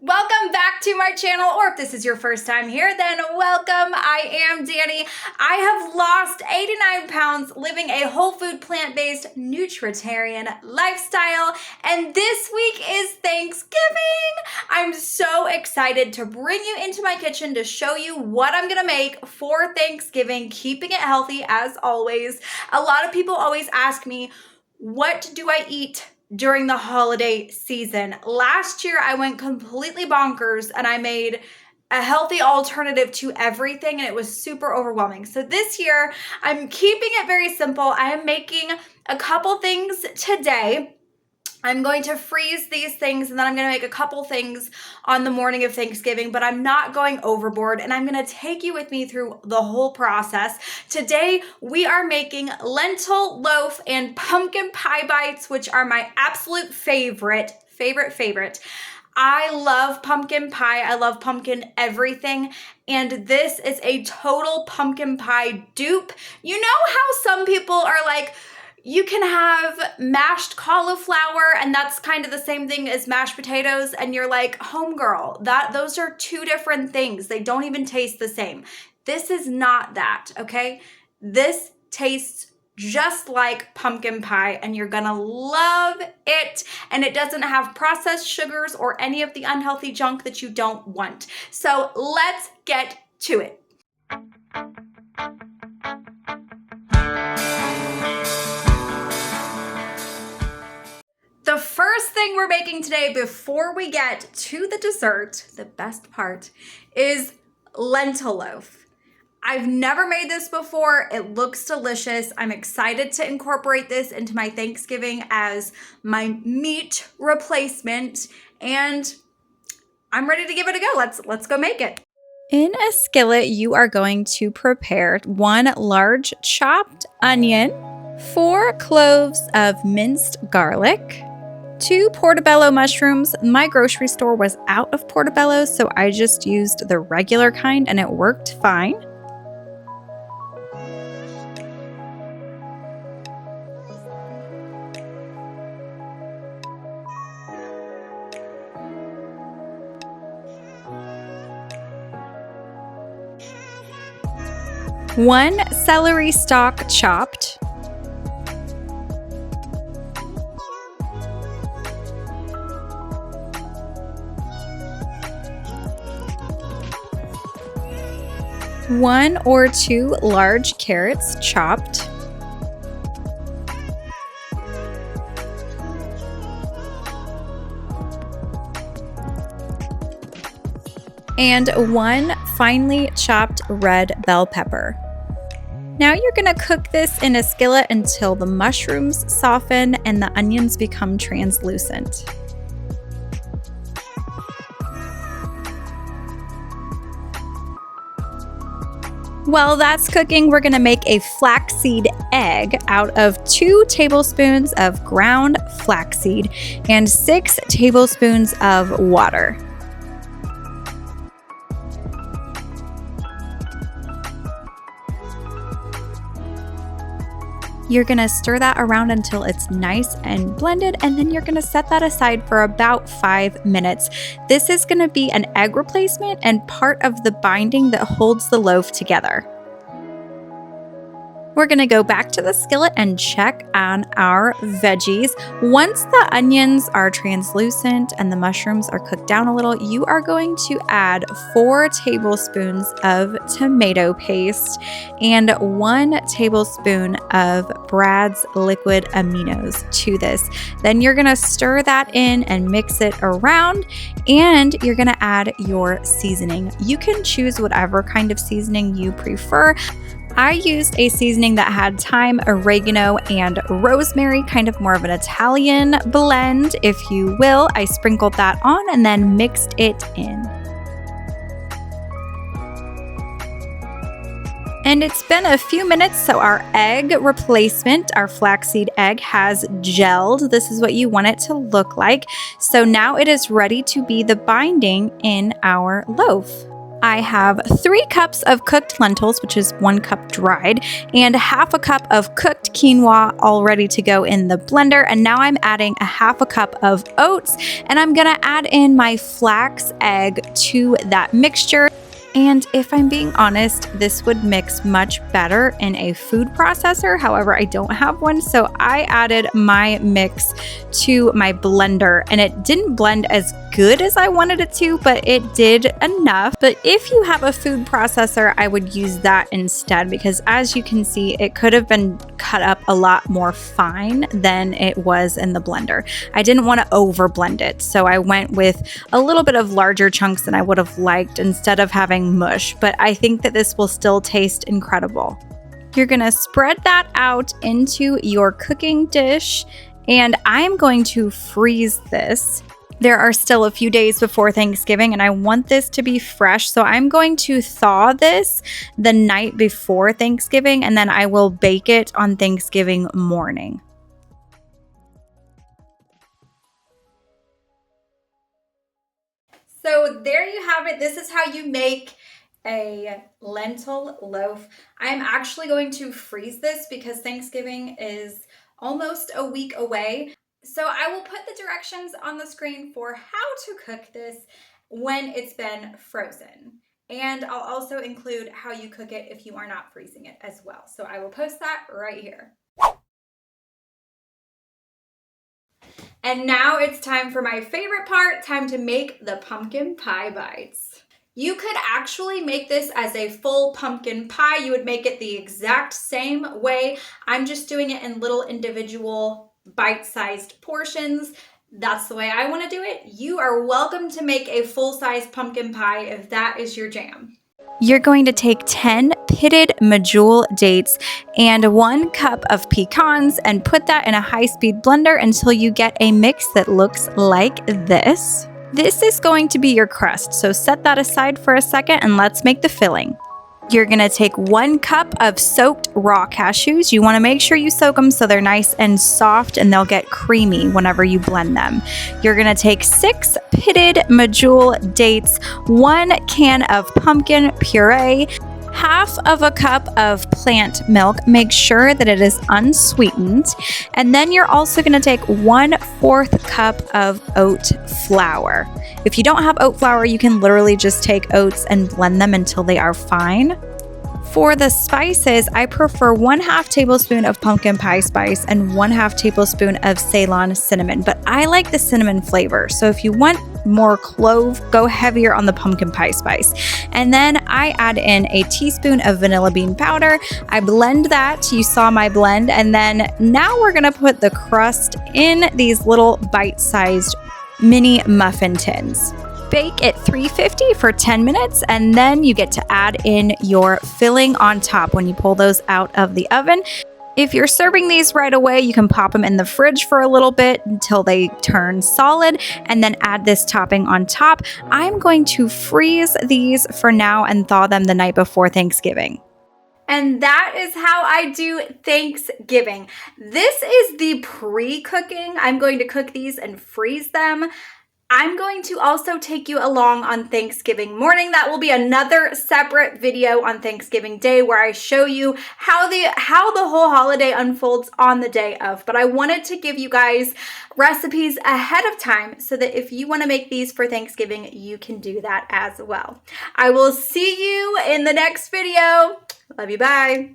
Welcome back to my channel, or if this is your first time here, then welcome. I am Danny. I have lost 89 pounds living a whole food, plant-based, nutritarian lifestyle, and this week is Thanksgiving. I'm so excited to bring you into my kitchen to show you what I'm gonna make for Thanksgiving, keeping it healthy as always. A lot of people always ask me, what do I eat during the holiday season? Last year, I went completely bonkers and I made a healthy alternative to everything and it was super overwhelming. So this year, I'm keeping it very simple. I am making a couple things today. I'm going to freeze these things and then I'm going to make a couple things on the morning of Thanksgiving, but I'm not going overboard and I'm going to take you with me through the whole process. Today, we are making lentil loaf and pumpkin pie bites, which are my absolute favorite. I love pumpkin pie. I love pumpkin everything. And this is a total pumpkin pie dupe. You know how some people are like, you can have mashed cauliflower and that's kind of the same thing as mashed potatoes and you're like, homegirl, those are two different things. They don't even taste the same. This is not that, okay? This tastes just like pumpkin pie and you're gonna love it. And it doesn't have processed sugars or any of the unhealthy junk that you don't want. So let's get to it. The first thing we're making today before we get to the dessert, the best part, is lentil loaf. I've never made this before. It looks delicious. I'm excited to incorporate this into my Thanksgiving as my meat replacement, and I'm ready to give it a go. Let's go make it. In a skillet, you are going to prepare 1 large chopped onion, 4 cloves of minced garlic, 2 portobello mushrooms. My grocery store was out of portobellos, so I just used the regular kind and it worked fine. One celery stalk chopped, 1 or 2 large carrots chopped, and 1 finely chopped red bell pepper. Now you're going to cook this in a skillet until the mushrooms soften and the onions become translucent. While that's cooking, we're going to make a flaxseed egg out of 2 tablespoons of ground flaxseed and 6 tablespoons of water. You're going to stir that around until it's nice and blended, and then you're going to set that aside for about 5 minutes. This is going to be an egg replacement and part of the binding that holds the loaf together. We're going to go back to the skillet and check on our veggies. Once the onions are translucent and the mushrooms are cooked down a little, you are going to add 4 tablespoons of tomato paste and 1 tablespoon of Brad's liquid aminos to this. Then you're going to stir that in and mix it around, and you're going to add your seasoning. You can choose whatever kind of seasoning you prefer. I used a seasoning that had thyme, oregano, and rosemary, kind of more of an Italian blend, if you will. I sprinkled that on and then mixed it in. And it's been a few minutes, so our egg replacement, our flaxseed egg, has gelled. This is what you want it to look like. So now it is ready to be the binding in our loaf. I have 3 cups of cooked lentils, which is 1 cup dried, and half a cup of cooked quinoa all ready to go in the blender. And now I'm adding a half a cup of oats, and I'm gonna add in my flax egg to that mixture. And if I'm being honest, this would mix much better in a food processor. However, I don't have one, so I added my mix to my blender, and it didn't blend as good as I wanted it to, but it did enough. But if you have a food processor, I would use that instead, because as you can see, it could have been cut up a lot more fine than it was in the blender. I didn't want to over blend it, so I went with a little bit of larger chunks than I would have liked instead of having mush, but I think that this will still taste incredible. You're gonna spread that out into your cooking dish, and I'm going to freeze this. There are still a few days before Thanksgiving, and I want this to be fresh, so I'm going to thaw this the night before Thanksgiving, and then I will bake it on Thanksgiving morning. So there you have it. This is how you make a lentil loaf. I'm actually going to freeze this because Thanksgiving is almost a week away. So I will put the directions on the screen for how to cook this when it's been frozen. And I'll also include how you cook it if you are not freezing it as well. So I will post that right here. And now it's time for my favorite part, time to make the pumpkin pie bites. You could actually make this as a full pumpkin pie. You would make it the exact same way. I'm just doing it in little individual bite-sized portions. That's the way I want to do it. You are welcome to make a full-size pumpkin pie if that is your jam. You're going to take 10 pitted medjool dates and 1 cup of pecans and put that in a high-speed blender until you get a mix that looks like this. This is going to be your crust, so set that aside for a second and let's make the filling. You're going to take 1 cup of soaked raw cashews. You want to make sure you soak them so they're nice and soft and they'll get creamy whenever you blend them. You're going to take 6 pitted medjool dates, 1 can of pumpkin puree, half of a cup of plant milk. Make sure that it is unsweetened. And then you're also going to take 1/4 cup of oat flour. If you don't have oat flour, you can literally just take oats and blend them until they are fine. For the spices, I prefer 1/2 tablespoon of pumpkin pie spice and 1/2 tablespoon of Ceylon cinnamon, but I like the cinnamon flavor. So if you want more clove, go heavier on the pumpkin pie spice. And then I add in a teaspoon of vanilla bean powder. I blend that. You saw my blend. And then now we're going to put the crust in these little bite-sized mini muffin tins. Bake at 350 for 10 minutes, and then you get to add in your filling on top when you pull those out of the oven. If you're serving these right away, you can pop them in the fridge for a little bit until they turn solid, and then add this topping on top. I'm going to freeze these for now and thaw them the night before Thanksgiving. And that is how I do Thanksgiving. This is the pre-cooking. I'm going to cook these and freeze them. I'm going to also take you along on Thanksgiving morning. That will be another separate video on Thanksgiving Day where I show you how the whole holiday unfolds on the day of. But I wanted to give you guys recipes ahead of time so that if you want to make these for Thanksgiving, you can do that as well. I will see you in the next video. Love you, bye.